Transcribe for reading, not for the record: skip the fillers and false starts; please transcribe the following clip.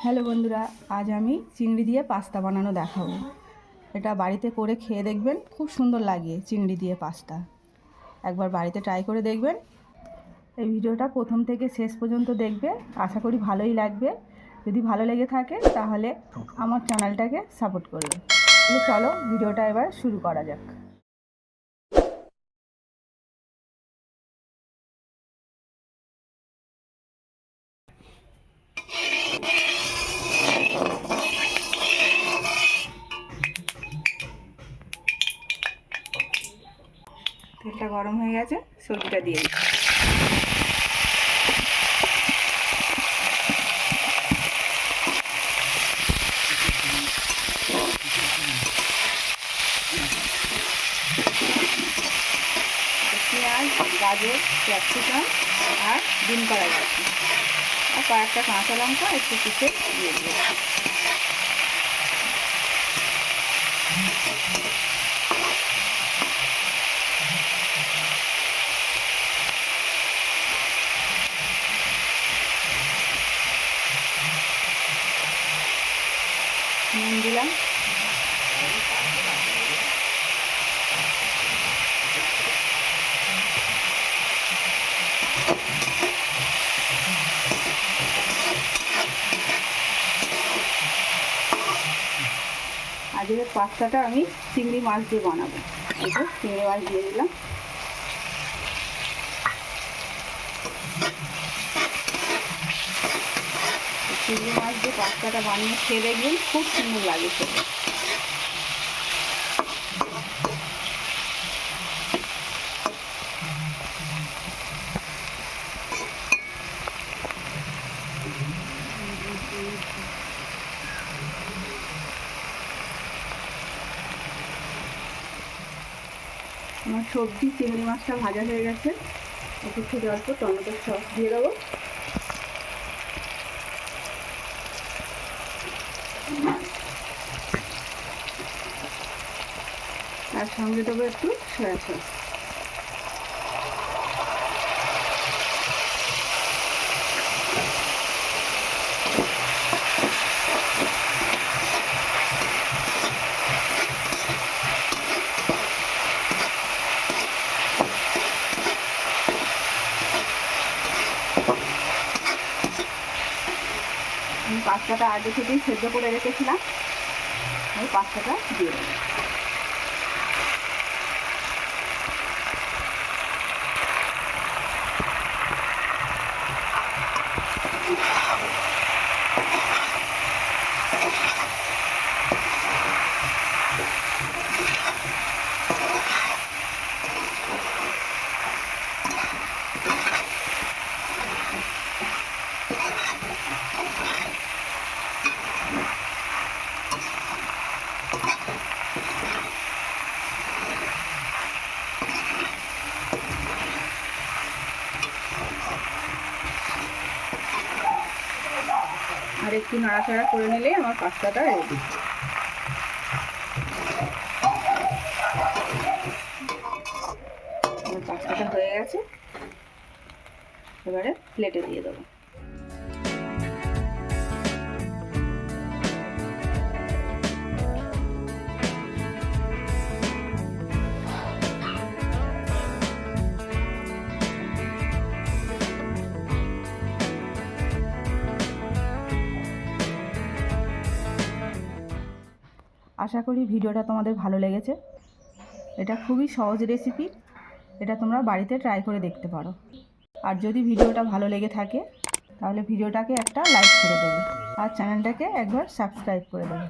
Hello বন্ধুরা, আজ আমি চিংড়ি দিয়ে পাস্তা বানানো দেখাবো। এটা বাড়িতে করে খেয়ে দেখবেন, খুব সুন্দর লাগে চিংড়ি দিয়ে পাস্তা। একবার বাড়িতে ট্রাই করে দেখবেন। এই ভিডিওটা প্রথম থেকে শেষ পর্যন্ত দেখবে, আশা করি ভালোই লাগবে। যদি ভালো লেগে থাকে তাহলে আমার চ্যানেলটাকে সাপোর্ট করবে। তাহলে চলো ভিডিওটা এবার শুরু করা যাক। তেলটা গরম হয়ে গেছে, সবজিটা দিয়ে দিই। পেঁয়াজ, গাজর, ক্যাপসিকাম আর ডিম করা যাচ্ছে, আর কয়েকটা কাঁচা লঙ্কা একটু কুচে দিয়ে দিই। নুন দিলাম, আজকের পাস্তাটা আমি চিংড়ি মাছ দিয়ে বানাবো। এটা চিংড়ি মাছ দিয়ে দিলাম। চিংড়ি মাছ দিয়ে পাস্তাটা বানিয়ে খেয়ে দেখবেন, খুব সুন্দর লাগে খেতে। আমার সবজি চিংড়ি মাছটা ভাজা হয়ে গেছে। একটু অল্প টমেটো সস দিয়ে দেবো। তার সঙ্গে দেবো একটু সয়া সস। আমি পাস্তাটা আগে থেকেই সেদ্ধ করে রেখেছিলাম, আমি পাস্তাটা দিয়ে দেবো। আর একটু নাড়াচাড়া করে নিলেই আমার পাস্তাটা রেডি। আমার পাস্তাটা হয়ে গেছে, এবারে প্লেটে দিয়ে দেবো। আশা করি ভিডিওটা তোমাদের ভালো লেগেছে। এটা খুবই সহজ রেসিপি, এটা তোমরা বাড়িতে ট্রাই করে দেখতে পারো। আর যদি ভিডিওটা ভালো লেগে থাকে তাহলে ভিডিওটাকে একটা লাইক করে দেবে আর চ্যানেলটাকে একবার সাবস্ক্রাইব করে দেবে।